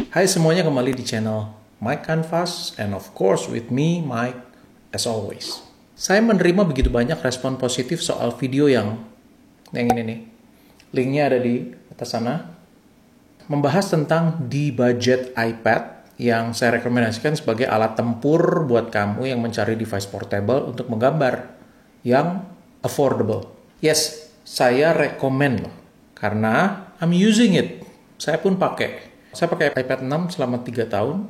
Hai semuanya, kembali di channel Mike Canvas, and of course with me, Mike, as always. Saya menerima begitu banyak respon positif soal video yang ini nih. Linknya ada di atas sana. Membahas tentang di budget iPad yang saya rekomendasikan sebagai alat tempur buat kamu yang mencari device portable untuk menggambar yang affordable. Yes, saya rekomen loh, karena I'm using it. Saya pun pakai. Saya pakai iPad 6 selama 3 tahun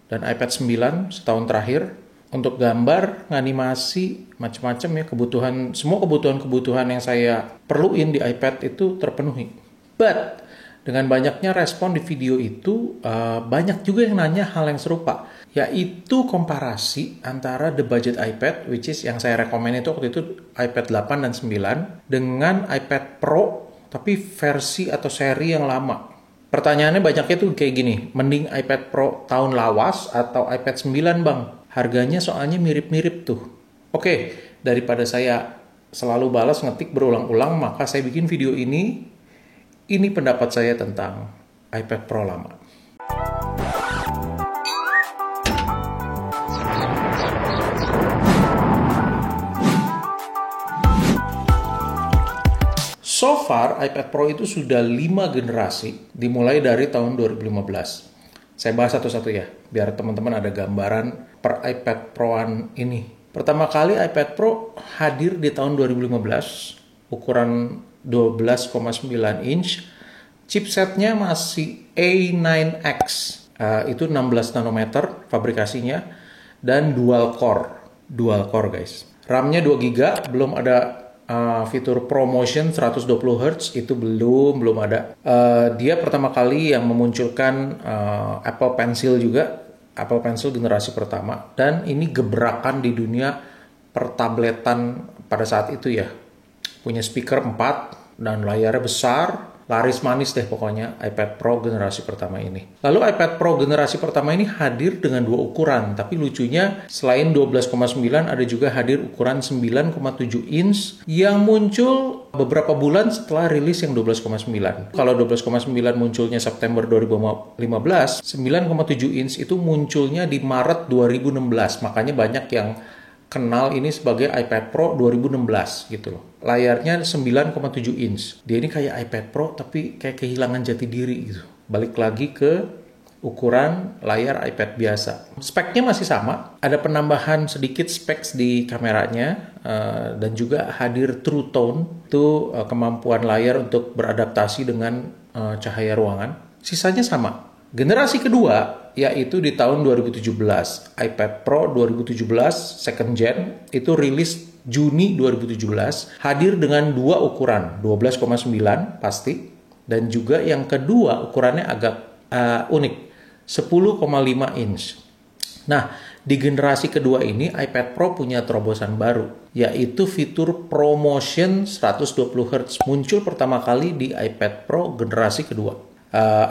dan iPad 9 setahun terakhir untuk gambar, nganimasi, macam-macam ya, semua kebutuhan yang saya perluin di iPad itu terpenuhi. But dengan banyaknya respon di video itu, banyak juga yang nanya hal yang serupa, yaitu komparasi antara the budget iPad, which is yang saya rekomen itu waktu itu iPad 8 dan 9, dengan iPad Pro, tapi versi atau seri yang lama. Pertanyaannya banyaknya tuh kayak gini, mending iPad Pro tahun lawas atau iPad 9 bang? Harganya soalnya mirip-mirip tuh. Oke, daripada saya selalu balas ngetik berulang-ulang, maka saya bikin video ini. Ini pendapat saya tentang iPad Pro lama. So far, iPad Pro itu sudah 5 generasi, dimulai dari tahun 2015. Saya bahas satu-satu ya, biar teman-teman ada gambaran per iPad Pro-an ini. Pertama kali iPad Pro hadir di tahun 2015, ukuran 12,9 inch. Chipsetnya masih A9X, itu 16 nanometer fabrikasinya, dan dual core guys. RAM-nya 2 GB, belum ada fitur ProMotion 120 Hz, itu belum ada. Dia pertama kali yang memunculkan Apple Pencil juga, Apple Pencil generasi pertama, dan ini gebrakan di dunia pertabletan pada saat itu ya. Punya speaker 4 dan layarnya besar, laris manis deh pokoknya iPad Pro generasi pertama ini. Lalu iPad Pro generasi pertama ini hadir dengan 2 ukuran, tapi lucunya selain 12,9 ada juga hadir ukuran 9,7 inch yang muncul beberapa bulan setelah rilis yang 12,9. Kalau 12,9 munculnya September 2015, 9,7 inch itu munculnya di Maret 2016. Makanya banyak yang kenal ini sebagai iPad Pro 2016 gitu loh. Layarnya 9,7 inch. Dia ini kayak iPad Pro tapi kayak kehilangan jati diri gitu. Balik lagi ke ukuran layar iPad biasa. Speknya masih sama. Ada penambahan sedikit spek di kameranya dan juga hadir True Tone. Itu kemampuan layar untuk beradaptasi dengan cahaya ruangan. Sisanya sama. Generasi kedua yaitu di tahun 2017, iPad Pro 2017 second gen itu rilis Juni 2017, hadir dengan 2 ukuran, 12,9 pasti, dan juga yang kedua ukurannya agak unik, 10,5 inch. Nah, di generasi kedua ini iPad Pro punya terobosan baru, yaitu fitur ProMotion 120 Hz, muncul pertama kali di iPad Pro generasi kedua.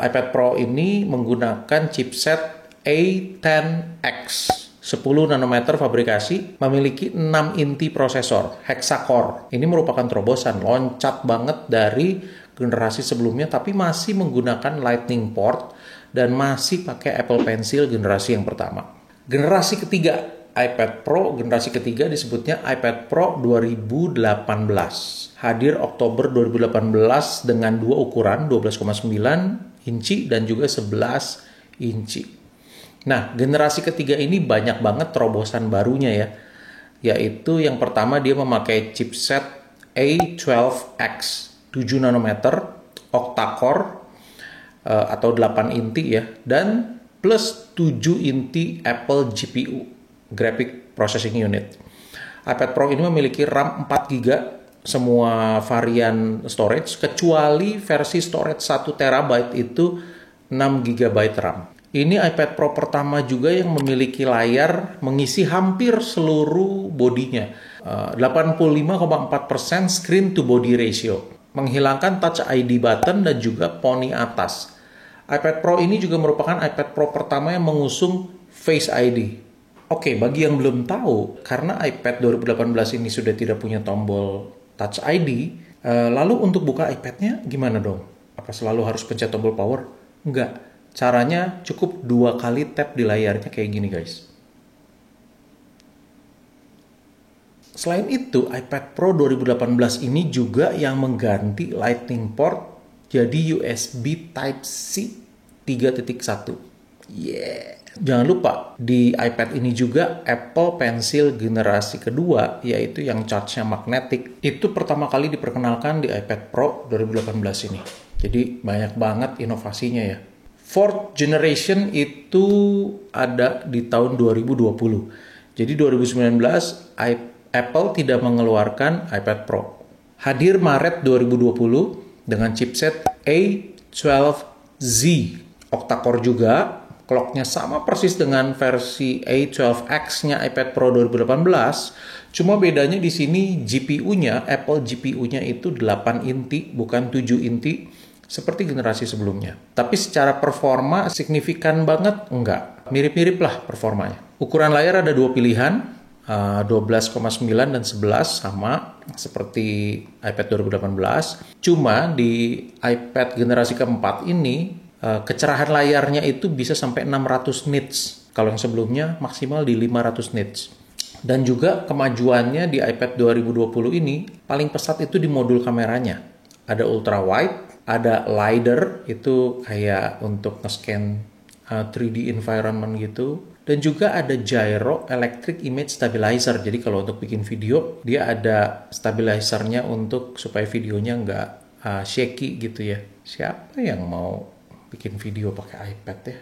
iPad Pro ini menggunakan chipset A10X 10 nanometer fabrikasi, memiliki 6 inti prosesor hexa-core. Ini merupakan terobosan, loncat banget dari generasi sebelumnya, tapi masih menggunakan Lightning port dan masih pakai Apple Pencil generasi yang pertama. Generasi ketiga iPad Pro generasi ketiga disebutnya iPad Pro 2018. Hadir Oktober 2018 dengan 2 ukuran 12,9 inci dan juga 11 inci. Nah, generasi ketiga ini banyak banget terobosan barunya ya. Yaitu yang pertama dia memakai chipset A12X 7 nanometer octa-core atau 8 inti ya, dan plus 7 inti Apple GPU, Graphic Processing Unit. iPad Pro ini memiliki RAM 4 GB semua varian storage, kecuali versi storage 1 TB itu 6 GB RAM. Ini iPad Pro pertama juga yang memiliki layar mengisi hampir seluruh bodinya. 85,4% screen to body ratio, menghilangkan Touch ID button dan juga poni atas. iPad Pro ini juga merupakan iPad Pro pertama yang mengusung Face ID. Oke, bagi yang belum tahu, karena iPad 2018 ini sudah tidak punya tombol Touch ID, lalu untuk buka iPad-nya gimana dong? Apa selalu harus pencet tombol power? Enggak. Caranya cukup 2 kali tap di layarnya kayak gini guys. Selain itu, iPad Pro 2018 ini juga yang mengganti Lightning port jadi USB Type-C 3.1. Yeah. Jangan lupa, di iPad ini juga Apple Pencil generasi kedua, yaitu yang charge-nya magnetic, itu pertama kali diperkenalkan di iPad Pro 2018 ini. Jadi banyak banget inovasinya ya. Fourth generation itu ada di tahun 2020. Jadi 2019 Apple tidak mengeluarkan iPad Pro. Hadir Maret 2020 dengan chipset A12Z. Octa-core juga, clock-nya sama persis dengan versi A12X-nya iPad Pro 2018. Cuma bedanya di sini GPU-nya, Apple GPU-nya itu 8 inti, bukan 7 inti, seperti generasi sebelumnya. Tapi secara performa signifikan banget? Enggak. Mirip-mirip lah performanya. Ukuran layar ada 2 pilihan, 12,9 dan 11 sama seperti iPad 2018. Cuma di iPad generasi keempat ini kecerahan layarnya itu bisa sampai 600 nits. Kalau yang sebelumnya maksimal di 500 nits. Dan juga kemajuannya di iPad 2020 ini paling pesat itu di modul kameranya. Ada ultra wide, ada LiDAR itu kayak untuk nge-scan 3D environment gitu. Dan juga ada gyro electric image stabilizer. Jadi kalau untuk bikin video, dia ada stabilizernya untuk supaya videonya nggak shaky gitu ya. Siapa yang mau bikin video pakai iPad ya?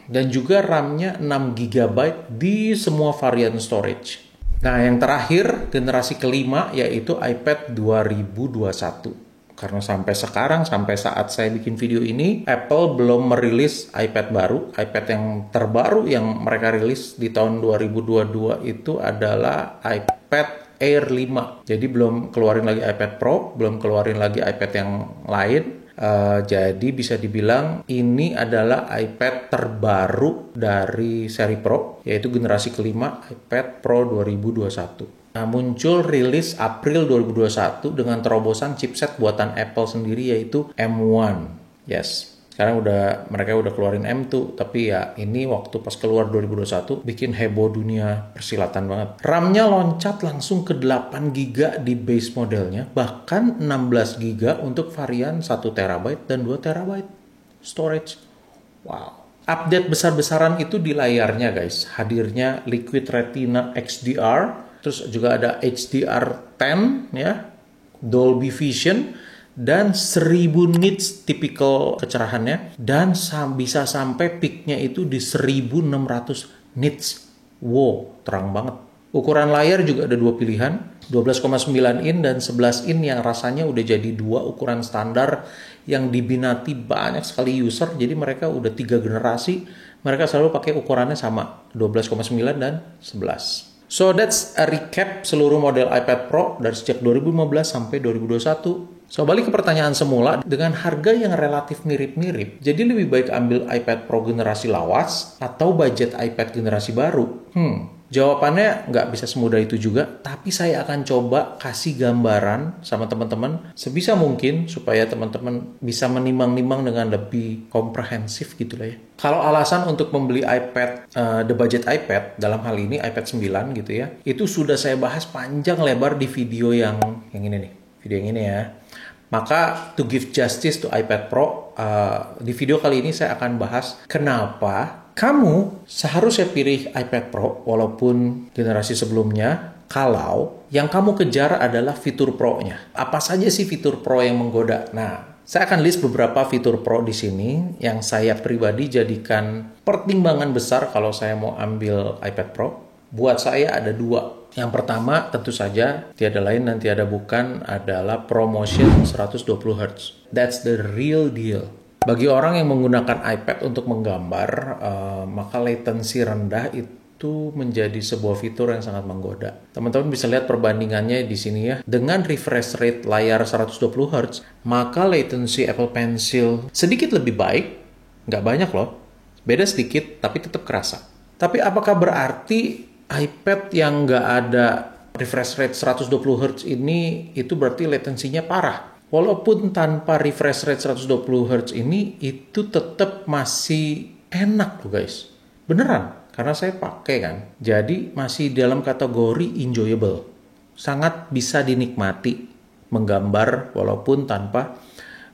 Dan juga RAM-nya 6 GB di semua varian storage. Nah, yang terakhir, generasi kelima, yaitu iPad 2021. Karena sampai sekarang, sampai saat saya bikin video ini, Apple belum merilis iPad baru. iPad yang terbaru yang mereka rilis di tahun 2022 itu adalah iPad Air 5. Jadi belum keluarin lagi iPad Pro, belum keluarin lagi iPad yang lain. Jadi bisa dibilang ini adalah iPad terbaru dari seri Pro, yaitu generasi kelima iPad Pro 2021. Nah, muncul rilis April 2021 dengan terobosan chipset buatan Apple sendiri yaitu M1. Yes, sekarang mereka udah keluarin M2, tapi ya ini waktu pas keluar 2021 bikin heboh dunia persilatan banget. RAM-nya loncat langsung ke 8 GB di base modelnya, bahkan 16 GB untuk varian 1 TB dan 2 TB storage. Wow. Update besar-besaran itu di layarnya guys. Hadirnya Liquid Retina XDR, terus juga ada HDR10 ya, Dolby Vision, dan 1000 nits tipikal kecerahannya, dan bisa sampai peaknya itu di 1600 nits. Wow, terang banget. Ukuran layar juga ada 2 pilihan, 12,9 in dan 11 in yang rasanya udah jadi 2 ukuran standar yang diminati banyak sekali user. Jadi mereka udah 3 generasi, mereka selalu pakai ukurannya sama, 12,9 dan 11. So that's a recap seluruh model iPad Pro dari sejak 2015 sampai 2021. So balik ke pertanyaan semula, dengan harga yang relatif mirip-mirip, jadi lebih baik ambil iPad Pro generasi lawas atau budget iPad generasi baru? Jawabannya nggak bisa semudah itu juga, tapi saya akan coba kasih gambaran sama teman-teman sebisa mungkin supaya teman-teman bisa menimbang-nimbang dengan lebih komprehensif gitu lah ya. Kalau alasan untuk membeli iPad, the budget iPad, dalam hal ini iPad 9 gitu ya, itu sudah saya bahas panjang lebar di video yang ini nih, video yang ini ya. Maka to give justice to iPad Pro, di video kali ini saya akan bahas kenapa kamu seharusnya pilih iPad Pro walaupun generasi sebelumnya kalau yang kamu kejar adalah fitur Pro-nya. Apa saja sih fitur Pro yang menggoda? Nah, saya akan list beberapa fitur Pro di sini yang saya pribadi jadikan pertimbangan besar kalau saya mau ambil iPad Pro. Buat saya ada 2. Yang pertama tentu saja tiada lain dan tiada bukan adalah ProMotion 120 Hz. That's the real deal. Bagi orang yang menggunakan iPad untuk menggambar, maka latency rendah itu menjadi sebuah fitur yang sangat menggoda. Teman-teman bisa lihat perbandingannya di sini ya. Dengan refresh rate layar 120 Hz, maka latency Apple Pencil sedikit lebih baik. Nggak banyak loh. Beda sedikit, tapi tetap kerasa. Tapi apakah berarti iPad yang nggak ada refresh rate 120 Hz ini itu berarti latensinya parah? walaupun tanpa refresh rate 120 Hz ini, itu tetap masih enak loh guys. Beneran, karena saya pakai kan. Jadi masih dalam kategori enjoyable. Sangat bisa dinikmati menggambar walaupun tanpa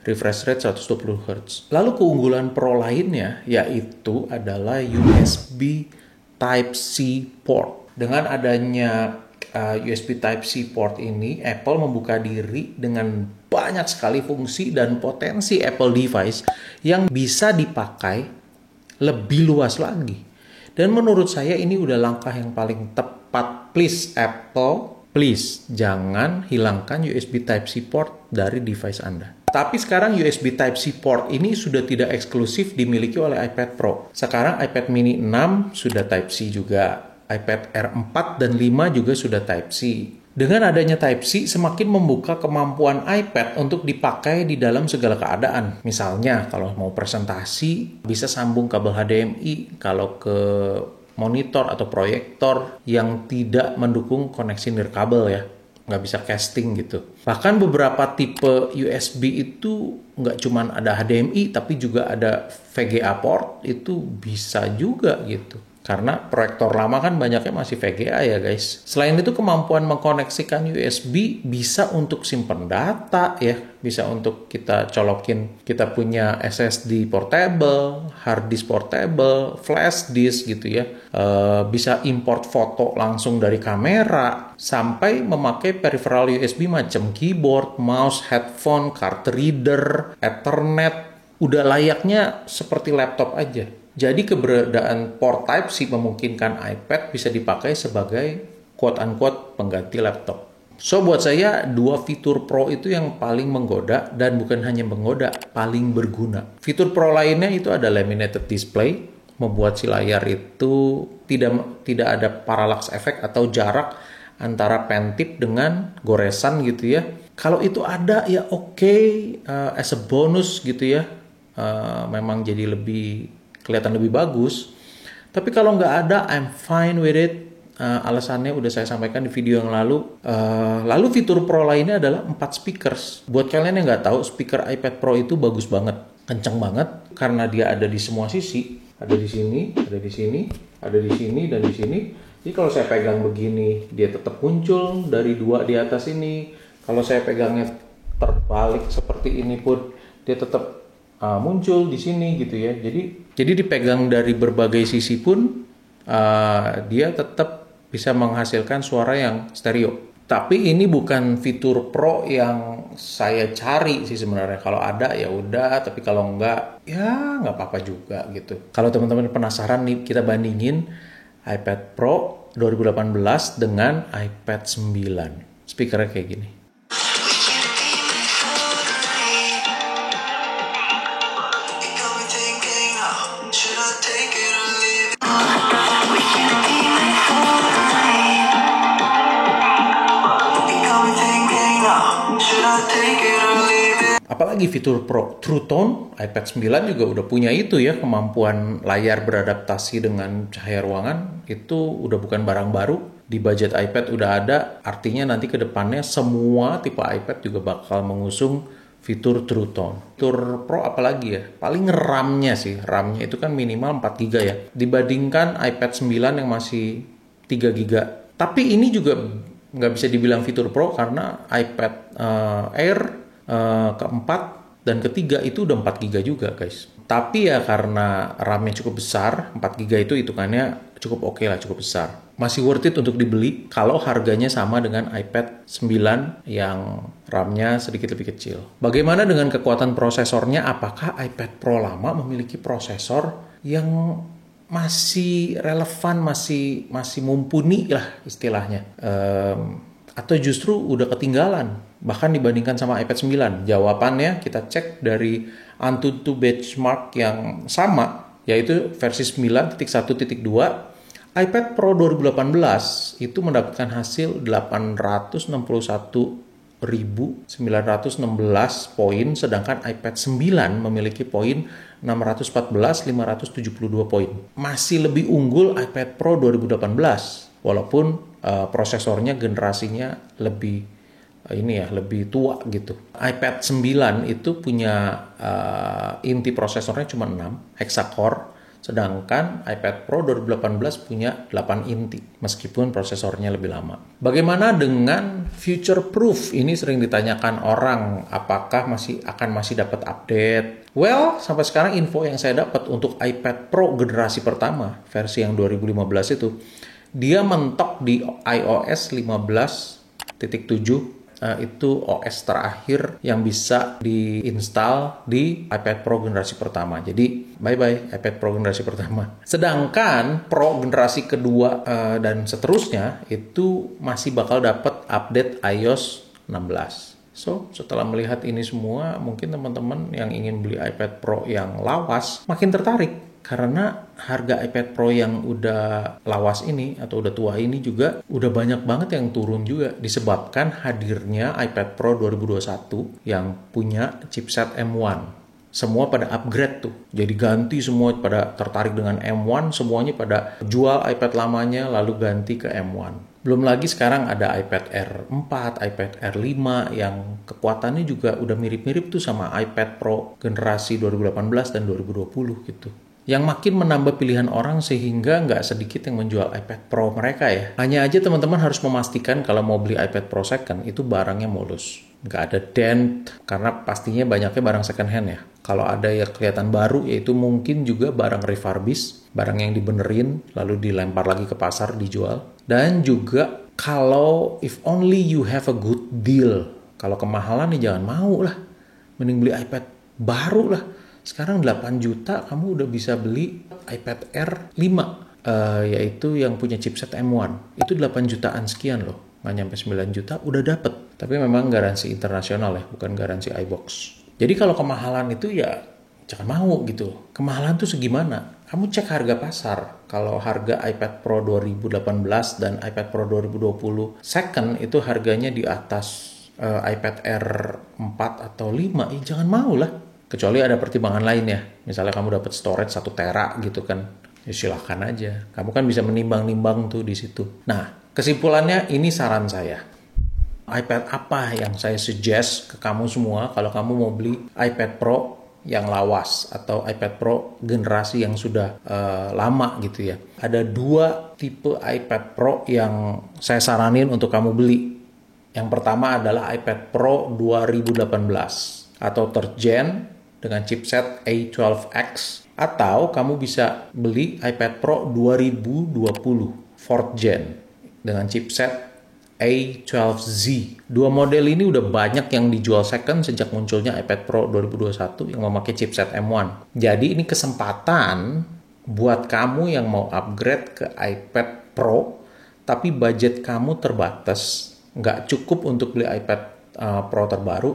refresh rate 120 Hz. Lalu keunggulan Pro lainnya yaitu adalah USB Type-C port. Dengan adanya USB Type-C port ini, Apple membuka diri dengan banyak sekali fungsi dan potensi Apple device yang bisa dipakai lebih luas lagi. Dan menurut saya ini udah langkah yang paling tepat. Please Apple, please jangan hilangkan USB Type-C port dari device Anda. Tapi sekarang USB Type-C port ini sudah tidak eksklusif dimiliki oleh iPad Pro. Sekarang iPad mini 6 sudah Type-C juga. iPad Air 4 dan 5 juga sudah Type-C. Dengan adanya Type-C semakin membuka kemampuan iPad untuk dipakai di dalam segala keadaan. Misalnya kalau mau presentasi bisa sambung kabel HDMI, kalau ke monitor atau proyektor yang tidak mendukung koneksi nirkabel ya, nggak bisa casting gitu. Bahkan beberapa tipe USB itu nggak cuma ada HDMI tapi juga ada VGA port, itu bisa juga gitu. Karena proyektor lama kan banyaknya masih VGA ya guys. Selain itu kemampuan mengkoneksikan USB bisa untuk simpen data ya. Bisa untuk kita colokin, kita punya SSD portable, hard disk portable, flash disk gitu ya. Bisa import foto langsung dari kamera. Sampai memakai peripheral USB macam keyboard, mouse, headphone, card reader, Ethernet. Udah layaknya seperti laptop aja. Jadi keberadaan port Type-C memungkinkan iPad bisa dipakai sebagai quote-unquote pengganti laptop. So buat saya, dua fitur Pro itu yang paling menggoda dan bukan hanya menggoda, paling berguna. Fitur Pro lainnya itu ada laminated display, membuat si layar itu tidak ada parallax effect atau jarak antara pen tip dengan goresan gitu ya. Kalau itu ada ya oke, as a bonus gitu ya, memang jadi kelihatan lebih bagus. Tapi kalau nggak ada, I'm fine with it. Alasannya udah saya sampaikan di video yang lalu. Lalu fitur Pro lainnya adalah 4 speakers. Buat kalian yang nggak tahu, speaker iPad Pro itu bagus banget, kenceng banget, karena dia ada di semua sisi. Ada di sini, ada di sini, ada di sini, dan di sini. Jadi kalau saya pegang begini, dia tetap muncul dari 2 di atas ini. Kalau saya pegangnya terbalik seperti ini pun, dia tetap muncul di sini gitu ya. Jadi dipegang dari berbagai sisi pun dia tetap bisa menghasilkan suara yang stereo. Tapi ini bukan fitur Pro yang saya cari sih sebenarnya. Kalau ada ya udah, tapi kalau enggak ya nggak apa-apa juga gitu. Kalau teman-teman penasaran nih, kita bandingin iPad Pro 2018 dengan iPad 9. Speakernya kayak gini. Apalagi fitur Pro True Tone, iPad 9 juga udah punya itu ya, kemampuan layar beradaptasi dengan cahaya ruangan. Itu udah bukan barang baru, di budget iPad udah ada. Artinya nanti ke depannya semua tipe iPad juga bakal mengusung fitur True Tone. Fitur Pro apalagi ya, paling RAM-nya sih, RAM-nya itu kan minimal 4 GB ya, dibandingkan iPad 9 yang masih 3 GB. Tapi ini juga nggak bisa dibilang fitur Pro karena iPad Air keempat dan ketiga itu udah 4 GB juga guys. Tapi ya karena RAM-nya cukup besar, 4 GB itu hitungannya cukup oke lah, cukup besar. Masih worth it untuk dibeli kalau harganya sama dengan iPad 9 yang RAM-nya sedikit lebih kecil. Bagaimana dengan kekuatan prosesornya? Apakah iPad Pro lama memiliki prosesor yang masih relevan, masih mumpuni lah istilahnya? Atau justru udah ketinggalan, bahkan dibandingkan sama iPad 9? Jawabannya kita cek dari Antutu benchmark yang sama, yaitu versi 9.1.2. iPad Pro 2018 itu mendapatkan hasil 861.916 poin, sedangkan iPad 9 memiliki poin 614.572 poin. Masih lebih unggul iPad Pro 2018, walaupun prosesornya generasinya lebih ini ya, lebih tua gitu. iPad 9 itu punya inti prosesornya cuma 6 hexacore, sedangkan iPad Pro 2018 punya 8 inti, meskipun prosesornya lebih lama. Bagaimana dengan future proof? Ini sering ditanyakan orang, apakah masih dapat update? Well, sampai sekarang info yang saya dapat untuk iPad Pro generasi pertama, versi yang 2015 itu, dia mentok di iOS 15.7. Itu OS terakhir yang bisa diinstal di iPad Pro generasi pertama. Jadi bye-bye iPad Pro generasi pertama. Sedangkan Pro generasi kedua dan seterusnya itu masih bakal dapat update iOS 16. So, setelah melihat ini semua, mungkin teman-teman yang ingin beli iPad Pro yang lawas makin tertarik. Karena harga iPad Pro yang udah lawas ini atau udah tua ini juga udah banyak banget yang turun juga disebabkan hadirnya iPad Pro 2021 yang punya chipset M1. Semua pada upgrade tuh. Jadi ganti semua, pada tertarik dengan M1, semuanya pada jual iPad lamanya lalu ganti ke M1. Belum lagi sekarang ada iPad Air 4, iPad Air 5 yang kekuatannya juga udah mirip-mirip tuh sama iPad Pro generasi 2018 dan 2020 gitu. Yang makin menambah pilihan orang sehingga nggak sedikit yang menjual iPad Pro mereka ya. Hanya aja teman-teman harus memastikan kalau mau beli iPad Pro second itu barangnya mulus. Nggak ada dent, karena pastinya banyaknya barang second hand ya. Kalau ada yang kelihatan baru, yaitu mungkin juga barang refurbish, barang yang dibenerin lalu dilempar lagi ke pasar dijual. Dan juga kalau if only you have a good deal, kalau kemahalan nih jangan mau lah. Mending beli iPad baru lah. Sekarang 8 juta kamu udah bisa beli iPad Air 5, yaitu yang punya chipset M1. Itu 8 jutaan sekian loh, nggak nyampe 9 juta udah dapet. Tapi memang garansi internasional ya, bukan garansi iBox. Jadi kalau kemahalan itu ya jangan mau gitu. Kemahalan tuh segimana? Kamu cek harga pasar. Kalau harga iPad Pro 2018 dan iPad Pro 2020 second itu harganya di atas iPad Air 4 atau 5, jangan mau lah. Kecuali ada pertimbangan lain ya. Misalnya kamu dapat storage 1 tera gitu kan. Ya silahkan aja. Kamu kan bisa menimbang-nimbang tuh di situ. Nah, kesimpulannya ini saran saya. iPad apa yang saya suggest ke kamu semua kalau kamu mau beli iPad Pro yang lawas atau iPad Pro generasi yang sudah lama gitu ya. Ada 2 tipe iPad Pro yang saya saranin untuk kamu beli. Yang pertama adalah iPad Pro 2018 atau third gen dengan chipset A12X, atau kamu bisa beli iPad Pro 2020 fourth gen dengan chipset A12Z. 2 model ini udah banyak yang dijual second sejak munculnya iPad Pro 2021 yang memakai chipset M1. Jadi ini kesempatan buat kamu yang mau upgrade ke iPad Pro tapi budget kamu terbatas, nggak cukup untuk beli iPad Pro terbaru.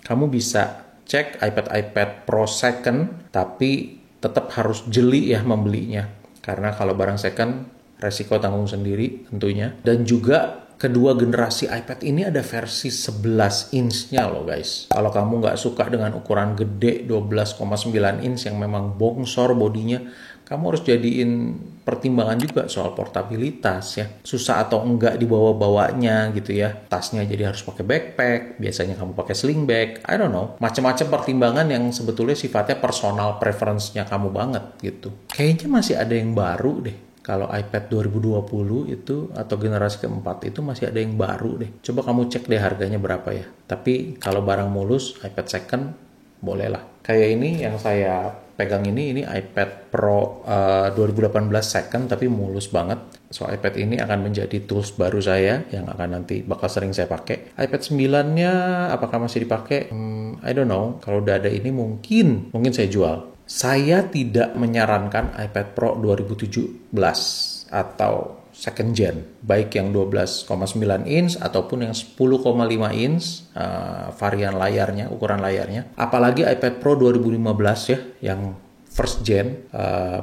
Kamu bisa cek iPad Pro second, tapi tetap harus jeli ya membelinya. Karena kalau barang second, resiko tanggung sendiri tentunya. Dan juga kedua generasi iPad ini ada versi 11 inch-nya loh guys. Kalau kamu nggak suka dengan ukuran gede 12,9 inch yang memang bongsor bodinya, kamu harus jadiin pertimbangan juga soal portabilitas ya. Susah atau enggak dibawa-bawanya gitu ya. Tasnya jadi harus pakai backpack, biasanya kamu pakai sling bag, I don't know. Macam-macam pertimbangan yang sebetulnya sifatnya personal preference-nya kamu banget gitu. Kayaknya masih ada yang baru deh. Kalau iPad 2020 itu atau generasi keempat itu masih ada yang baru deh. Coba kamu cek deh harganya berapa ya. Tapi kalau barang mulus, iPad second bolehlah. Kayak ini yang saya pegang ini iPad Pro 2018 second tapi mulus banget. So iPad ini akan menjadi tools baru saya yang akan nanti bakal sering saya pakai. iPad 9-nya apakah masih dipakai? I don't know. Kalau udah ada ini mungkin saya jual. Saya tidak menyarankan iPad Pro 2017 atau second gen, baik yang 12,9 inch ataupun yang 10,5 inch varian layarnya, ukuran layarnya. Apalagi iPad Pro 2015 ya, yang first gen,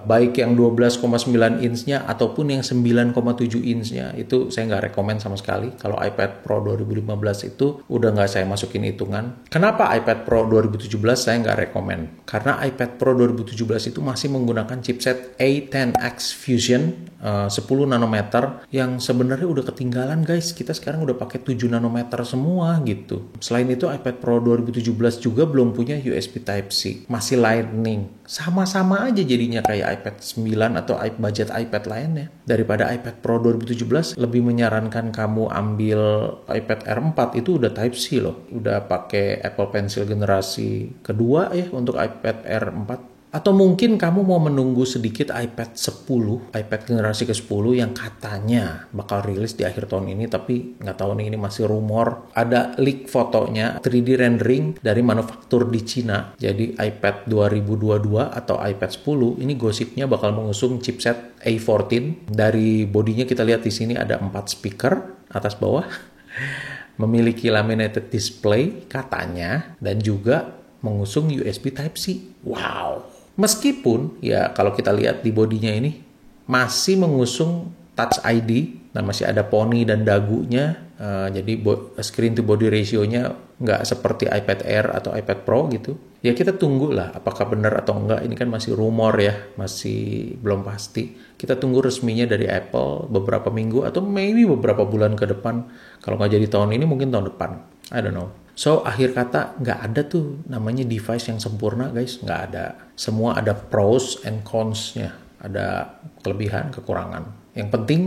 baik yang 12,9 inch-nya ataupun yang 9,7 inch-nya, itu saya nggak rekomen sama sekali. Kalau iPad Pro 2015 itu udah nggak saya masukin hitungan. Kenapa iPad Pro 2017 saya nggak rekomen? Karena iPad Pro 2017 itu masih menggunakan chipset A10X Fusion 10 nanometer yang sebenarnya udah ketinggalan guys. Kita sekarang udah pakai 7 nanometer semua gitu. Selain itu iPad Pro 2017 juga belum punya USB Type-C, masih Lightning. Sama-sama aja jadinya kayak iPad 9 atau budget iPad lainnya. Daripada iPad Pro 2017, lebih menyarankan kamu ambil iPad Air 4, itu udah Type-C loh. Udah pakai Apple Pencil generasi kedua ya untuk iPad Air 4. Atau mungkin kamu mau menunggu sedikit iPad 10, iPad generasi ke-10 yang katanya bakal rilis di akhir tahun ini, tapi nggak tahu nih, ini masih rumor. Ada leak fotonya, 3D rendering dari manufaktur di Cina. Jadi iPad 2022 atau iPad 10 ini gosipnya bakal mengusung chipset A14. Dari bodinya kita lihat di sini ada 4 speaker atas bawah. Memiliki laminated display katanya, dan juga mengusung USB Type-C. Wow. Meskipun ya kalau kita lihat di bodinya ini masih mengusung Touch ID dan masih ada poni dan dagunya, jadi screen to body ratio-nya nggak seperti iPad Air atau iPad Pro gitu. Ya kita tunggu lah apakah benar atau enggak, ini kan masih rumor ya, masih belum pasti. Kita tunggu resminya dari Apple beberapa minggu atau maybe beberapa bulan ke depan. Kalau nggak jadi tahun ini mungkin tahun depan, I don't know. So, akhir kata, nggak ada tuh namanya device yang sempurna, guys. Nggak ada. Semua ada pros and cons-nya. Ada kelebihan, kekurangan. Yang penting,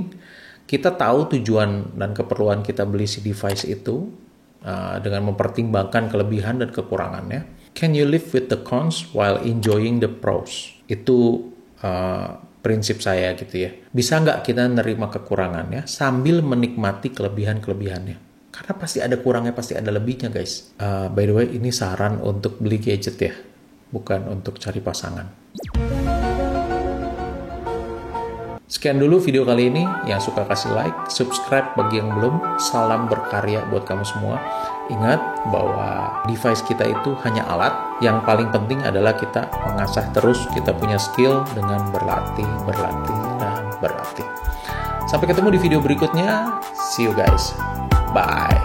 kita tahu tujuan dan keperluan kita beli si device itu dengan mempertimbangkan kelebihan dan kekurangannya. Can you live with the cons while enjoying the pros? Itu prinsip saya gitu ya. Bisa nggak kita nerima kekurangannya sambil menikmati kelebihan-kelebihannya? Karena pasti ada kurangnya, pasti ada lebihnya guys. By the way, ini saran untuk beli gadget ya, bukan untuk cari pasangan. Sekian dulu video kali ini. Yang suka kasih like, subscribe bagi yang belum. Salam berkarya buat kamu semua. Ingat bahwa device kita itu hanya alat. Yang paling penting adalah kita mengasah terus kita punya skill dengan berlatih, dan berlatih. Sampai ketemu di video berikutnya. See you guys. Bye.